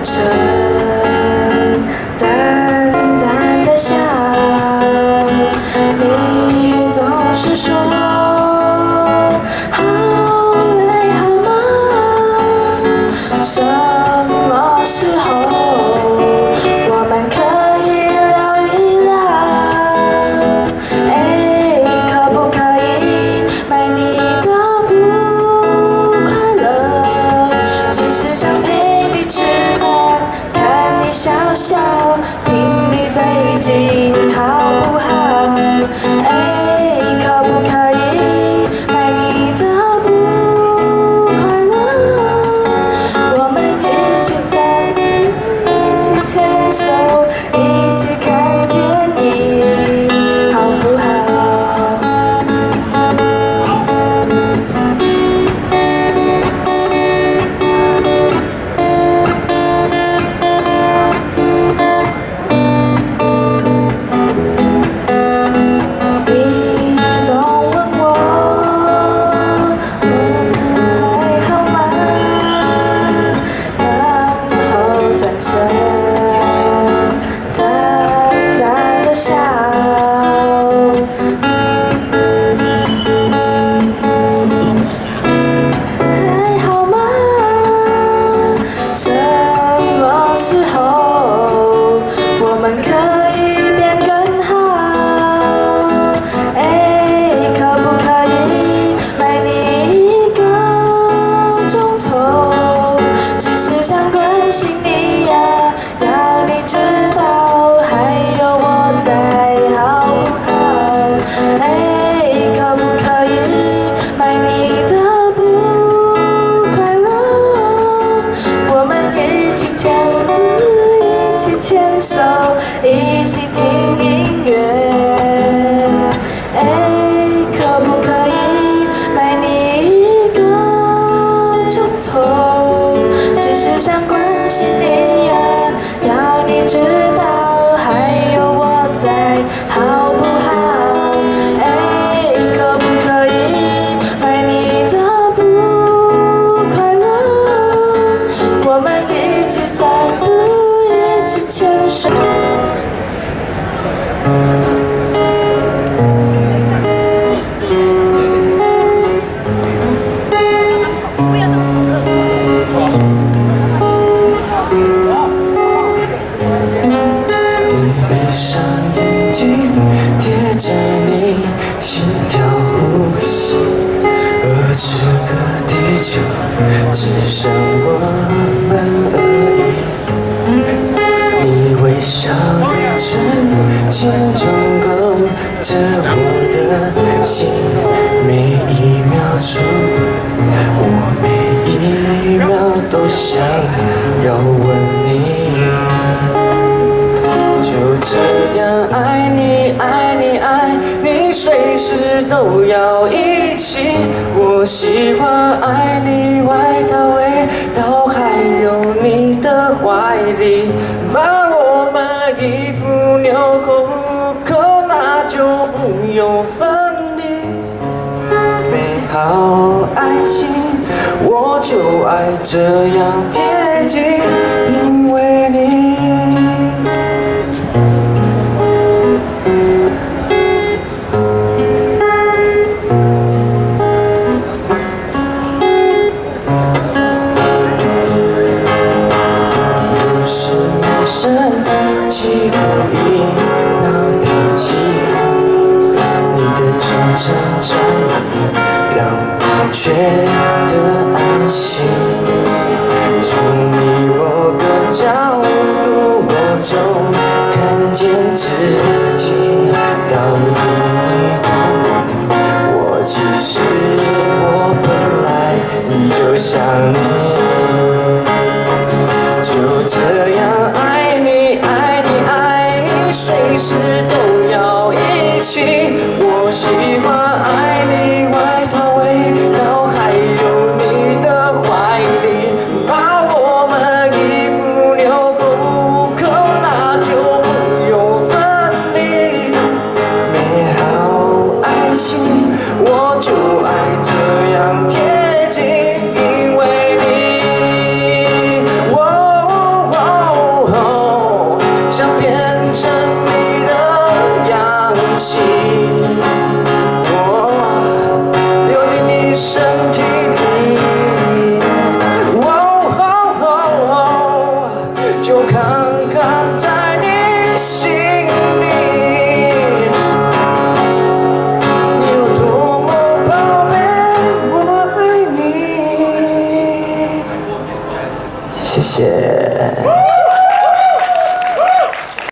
身，淡淡的笑。你总是说好累好忙，什么时候我们可以聊一聊？可不可以买你的不快乐？只是想陪你吃饭，看你笑笑，听你最近好不好？可不可以买你的不快乐？我们一起散步，一起牵手，一起看电影，好不好？牵手，一起听音乐。可不可以买你一个钟头？只是想关心你呀，要你知道还有我在，好不好？可不可以买你的不快乐？我们一起散步，一起牵手。你闭上眼睛，贴着你，心跳呼吸，而这个地球只剩我们而已。你微笑的唇，心中勾着我的心，每一秒钟，我每一秒都想要吻你。就这样爱你，爱你，爱你，随时都要一起。我喜欢爱你外套、味道，还有你的怀里。把我们衣服纽扣不扣，那就不用分离。美好爱情，我就爱这样贴近，因为你。生气可以闹脾气，你的真诚善意让我觉得安心。从你某个角度，我总看见自己。到底你懂我？其实我本来就像你，就这样爱你，爱你，爱你，随时都要一起。